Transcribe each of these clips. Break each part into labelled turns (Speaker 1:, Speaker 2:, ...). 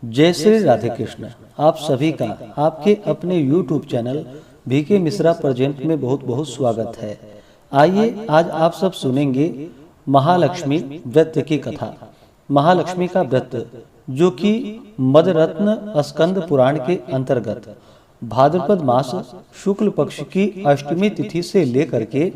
Speaker 1: जय श्री राधे कृष्ण। आप सभी का आपके अपने YouTube channel VK Mishra present में बहुत बहुत स्वागत है। आइए आज आप सब सुनेंगे महालक्ष्मी व्रत की कथा। महालक्ष्मी का व्रत जो कि मदरत्न स्कंद पुराण के अंतर्गत भाद्रपद मास शुक्ल पक्ष की अष्टमी तिथि से लेकर के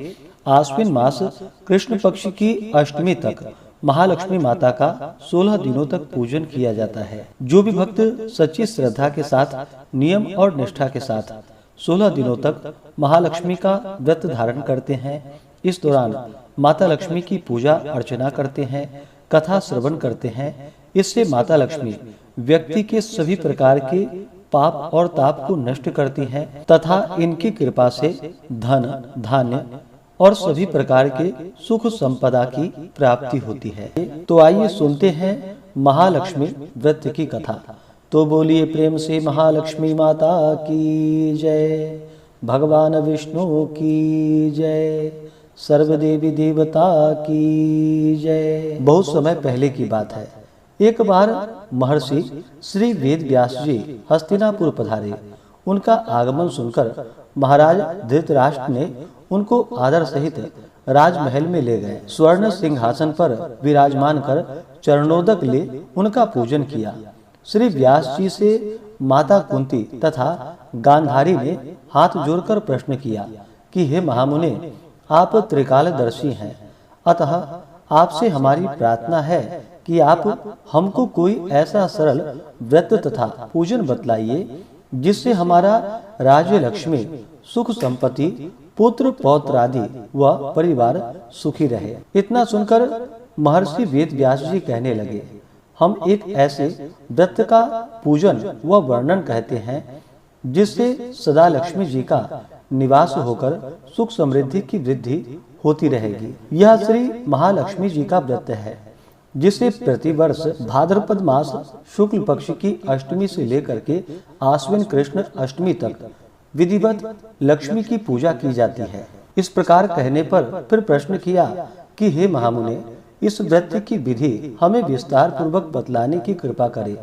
Speaker 1: आश्विन मास कृष्ण पक्ष की अष्टमी तक महालक्ष्मी माता का 16 दिनों तक पूजन किया जाता है। जो भी भक्त सच्ची श्रद्धा के साथ नियम और निष्ठा के साथ 16 दिनों तक महालक्ष्मी का व्रत धारण करते हैं, इस दौरान माता लक्ष्मी की पूजा अर्चना करते हैं, कथा श्रवण करते हैं, इससे माता लक्ष्मी व्यक्ति के सभी प्रकार के पाप और ताप को नष्ट करती हैं तथा इनकी कृपा से धन धान्य और सभी प्रकार के सुख संपदा की प्राप्ति होती है। तो आइए सुनते हैं महालक्ष्मी व्रत की कथा। तो बोलिए प्रेम से महालक्ष्मी माता की जय, भगवान विष्णु की जय, सर्वदेवी देवता की जय। बहुत समय पहले की बात है। एक बार महर्षि श्री वेद व्यास जी हस्तिनापुर पधारे। उनका आगमन सुनकर महाराज धृतराष्ट्र ने उनको आदर सहित राजमहल में ले गए। स्वर्ण सिंहासन पर विराजमान कर चरणोदक ले उनका पूजन किया। श्री व्यास जी से माता कुंती तथा गांधारी ने हाथ जोड़कर प्रश्न किया कि हे महामुने, आप त्रिकालदर्शी हैं, अतः आपसे हमारी प्रार्थना है कि आप हमको कोई ऐसा सरल व्रत तथा पूजन बतलाइए जिससे हमारा राज्य लक्ष्मी, सुख संपत्ति, पुत्र पौत्र आदि व परिवार सुखी रहे। इतना सुनकर महर्षि वेद व्यास जी कहने लगे, हम एक ऐसे व्रत का पूजन व वर्णन कहते हैं जिससे सदा लक्ष्मी जी का निवास होकर सुख समृद्धि की वृद्धि होती रहेगी। यह श्री महालक्ष्मी जी का व्रत है जिसे प्रतिवर्ष भाद्रपद मास शुक्ल पक्ष की अष्टमी से लेकर के आश्विन कृष्ण अष्टमी तक विधिवत लक्ष्मी की पूजा की जाती है। इस प्रकार कहने पर फिर प्रश्न किया कि हे महामुने, इस व्रत की विधि हमें विस्तार पूर्वक बतलाने की कृपा करे।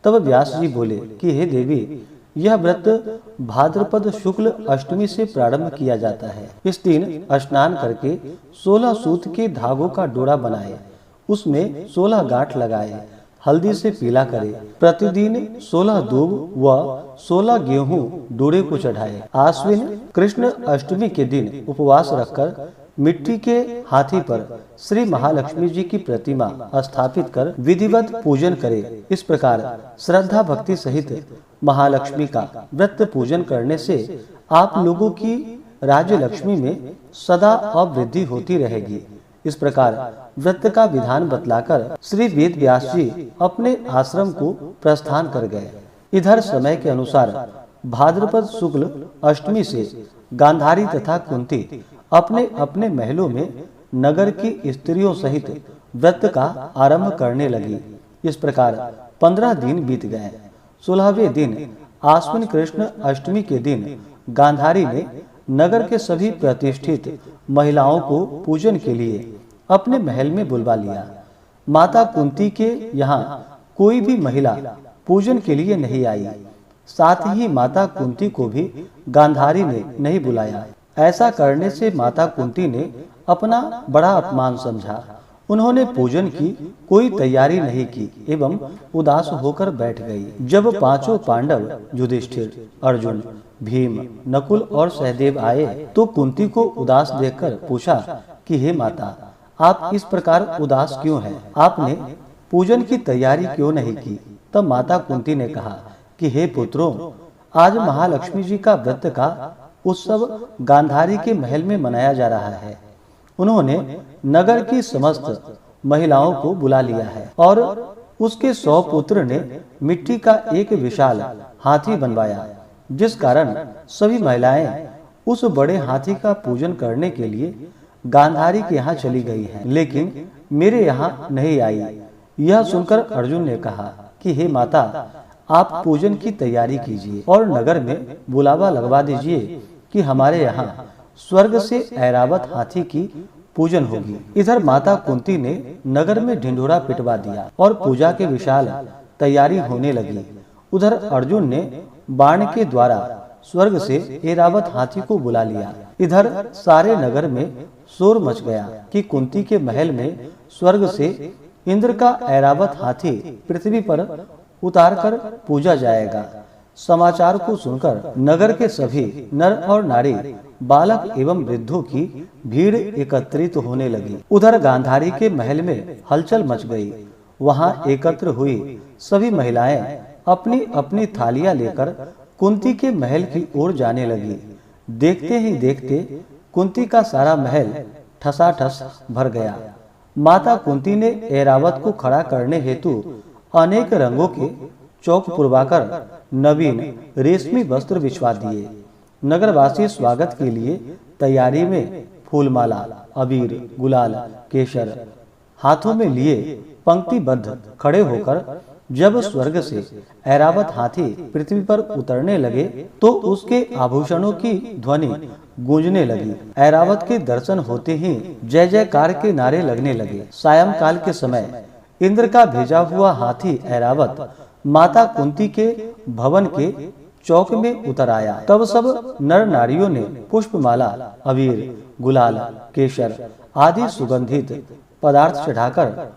Speaker 1: तब व्यास जी बोले कि हे देवी, यह व्रत भाद्रपद शुक्ल अष्टमी से प्रारंभ किया जाता है। इस दिन स्नान करके 16 सूत के धागों का डोरा बनाए, उसमें 16 गांठ लगाए, हल्दी से पीला करे, प्रतिदिन 16 दूब व 16 गेहूं डोरे को चढ़ाए। आश्विन कृष्ण अष्टमी के दिन उपवास रखकर मिट्टी के हाथी पर श्री महालक्ष्मी जी की प्रतिमा स्थापित कर विधिवत पूजन करे। इस प्रकार श्रद्धा भक्ति सहित महालक्ष्मी का व्रत पूजन करने से आप लोगों की राज्य लक्ष्मी में सदा अवृद्धि होती रहेगी। इस प्रकार व्रत का विधान बतलाकर श्री वेद व्यास जी अपने आश्रम को प्रस्थान कर गए। इधर समय के अनुसार भाद्रपद शुक्ल अष्टमी से गांधारी तथा कुंती अपने अपने महलों में नगर की स्त्रियों सहित व्रत का आरंभ करने लगी। इस प्रकार 15 दिन बीत गए। 16वें दिन आश्विन कृष्ण अष्टमी के दिन गांधारी ने नगर के सभी प्रतिष्ठित महिलाओं को पूजन के लिए अपने महल में बुलवा लिया। माता कुंती के यहाँ कोई भी महिला पूजन के लिए नहीं आई। साथ ही माता कुंती को भी गांधारी ने नहीं बुलाया। ऐसा करने से माता कुंती ने अपना बड़ा अपमान समझा। उन्होंने पूजन की कोई तैयारी नहीं की एवं उदास होकर बैठ गई। जब पांचों पांडव युधिष्ठिर, अर्जुन, भीम, नकुल और सहदेव आए तो कुंती को उदास देखकर पूछा कि हे माता, आप इस प्रकार उदास क्यों हैं? आपने पूजन की तैयारी क्यों नहीं की? तब माता कुंती ने कहा कि हे पुत्रों, आज महालक्ष्मी जी का व्रत का उत्सव गांधारी के महल में मनाया जा रहा है। उन्होंने नगर की समस्त महिलाओं को बुला लिया है और उसके 100 पुत्र ने मिट्टी का एक विशाल हाथी बनवाया, जिस कारण सभी महिलाएं उस बड़े हाथी का पूजन करने के लिए गांधारी के यहाँ चली गई हैं, लेकिन मेरे यहाँ नहीं आई। यह सुनकर अर्जुन ने कहा कि हे माता, आप पूजन की तैयारी कीजिए और नगर में बुलावा लगवा दीजिए कि हमारे यहाँ स्वर्ग से ऐरावत हाथी की पूजन होगी। इधर माता कुंती ने नगर में ढिंढोरा पिटवा दिया और पूजा के विशाल तैयारी होने लगी। उधर अर्जुन ने बाण के द्वारा स्वर्ग से ऐरावत हाथी को बुला लिया। इधर सारे नगर में शोर मच गया कि कुंती के महल में स्वर्ग से इंद्र का ऐरावत हाथी पृथ्वी पर उतारकर पूजा जाएगा। समाचार को सुनकर नगर के सभी नर और नारी, बालक एवं वृद्धों की भीड़ एकत्रित होने लगी। उधर गांधारी के महल में हलचल मच गई। वहां एकत्र हुई सभी महिलाएं अपनी अपनी थालियां लेकर कुंती के महल की ओर जाने लगी। देखते ही देखते कुंती का सारा महल ठसाठस भर गया। माता कुंती ने ऐरावत को खड़ा करने हेतु अनेक रंगों के चौक पुरवाकर नवीन रेशमी वस्त्र बिछवा दिए। नगरवासी स्वागत के लिए तैयारी में फूलमाला, अबीर, गुलाल, केसर हाथों में लिए पंक्तिबद्ध खड़े होकर जब स्वर्ग से ऐरावत हाथी पृथ्वी पर उतरने लगे तो उसके आभूषणों की ध्वनि गूंजने लगी। ऐरावत के दर्शन होते ही जय जयकार के नारे लगने लगे। सायंकाल के समय इंद्र का भेजा हुआ हाथी ऐरावत माता कुंती के भवन के चौक में उतर आया। तब सब नर नारियों ने पुष्पमाला, अबीर, गुलाल, केसर आदि सुगंधित पदार्थ चढ़ाकर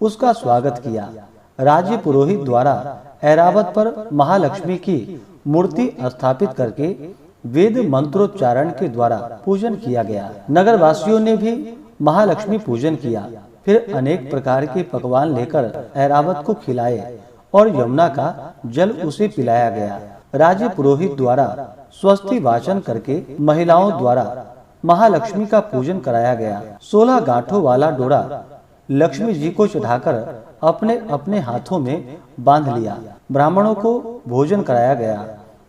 Speaker 1: उसका स्वागत किया। राज्य पुरोहित द्वारा ऐरावत पर महालक्ष्मी की मूर्ति स्थापित करके वेद मंत्रोच्चारण के द्वारा पूजन किया गया। नगर वासियों ने भी महालक्ष्मी पूजन किया। फिर अनेक प्रकार के पकवान लेकर ऐरावत को खिलाए और यमुना का जल उसे पिलाया गया। राज्य पुरोहित द्वारा स्वस्ति वाचन करके महिलाओं द्वारा महालक्ष्मी का पूजन कराया गया। 16 गांठों वाला डोरा लक्ष्मी जी को चढ़ाकर अपने अपने हाथों में बांध लिया। ब्राह्मणों को भोजन कराया गया।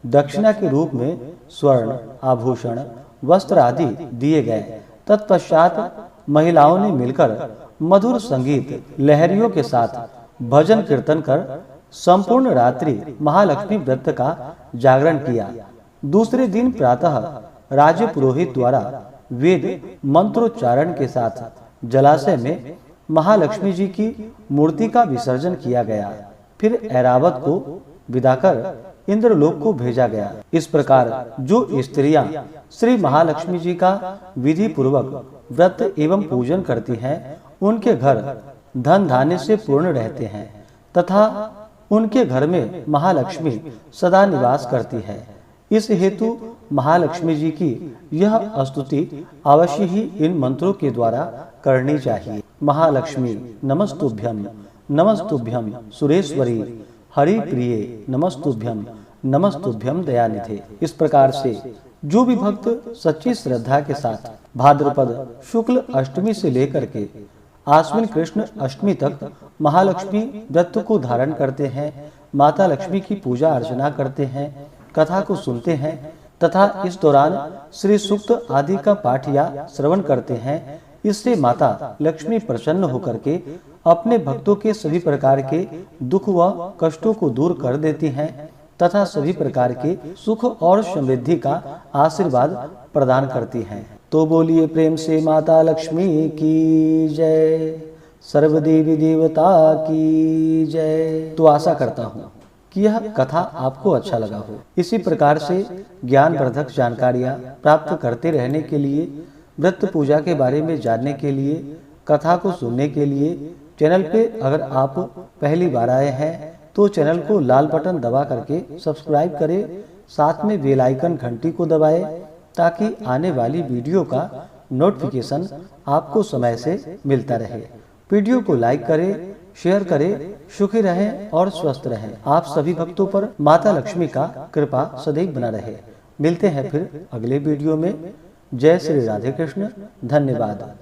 Speaker 1: दक्षिणा के रूप में स्वर्ण, आभूषण, वस्त्र आदि दिए गए। तत्पश्चात महिलाओं ने मिलकर मधुर संगीत लहरियों के साथ भजन कीर्तन कर संपूर्ण रात्रि महालक्ष्मी व्रत का जागरण किया। दूसरे दिन प्रातः राज्य पुरोहित द्वारा वेद मंत्रोच्चारण के साथ जलाशय में महालक्ष्मी जी की मूर्ति का विसर्जन किया गया। फिर ऐरावत को विदा कर इंद्रलोक को भेजा गया। इस प्रकार जो स्त्रियां श्री महालक्ष्मी जी का विधि पूर्वक व्रत एवं पूजन करती हैं, उनके घर धन धान्य से पूर्ण रहते हैं तथा उनके घर में महालक्ष्मी सदा निवास करती है। इस हेतु महालक्ष्मी जी की यह स्तुति अवश्य ही इन मंत्रों के द्वारा करनी चाहिए। महालक्ष्मी नमस्तुभ्यम, नमस्तुभ्यम सुरेश्वरी, हरि प्रिये, नमस्तुभ्यम, नमस्तुभ्यम दयानिधे। इस प्रकार से जो भी भक्त सच्ची श्रद्धा के साथ भाद्रपद शुक्ल अष्टमी से लेकर के आश्विन कृष्ण अष्टमी तक महालक्ष्मी व्रत को धारण करते हैं, माता लक्ष्मी की पूजा अर्चना करते हैं, कथा को सुनते हैं तथा इस दौरान श्री सूक्त आदि का पाठ या श्रवण करते हैं, इससे माता लक्ष्मी प्रसन्न होकर के अपने भक्तों के सभी प्रकार के दुख व कष्टों को दूर कर देती हैं तथा सभी प्रकार के सुख और समृद्धि का आशीर्वाद प्रदान करती हैं। तो बोलिए प्रेम से माता लक्ष्मी की जय, सर्वदेवी देवता की जय। तो आशा करता हूँ कि यह कथा आपको अच्छा लगा हो। इसी प्रकार से ज्ञानवर्धक जानकारियाँ प्राप्त करते रहने के लिए, व्रत पूजा के बारे में जानने के लिए, कथा को सुनने के लिए चैनल पे अगर आप पहली बार आए हैं तो चैनल को लाल बटन दबा करके सब्सक्राइब करें, साथ में बेल आइकन घंटी को दबाएं ताकि आने वाली वीडियो का नोटिफिकेशन आपको समय से मिलता रहे। वीडियो को लाइक करें, शेयर करें। सुखी रहें और स्वस्थ रहें। आप सभी भक्तों पर माता लक्ष्मी का कृपा सदैव बना रहे। मिलते हैं फिर अगले वीडियो में। जय श्री राधे कृष्ण। धन्यवाद।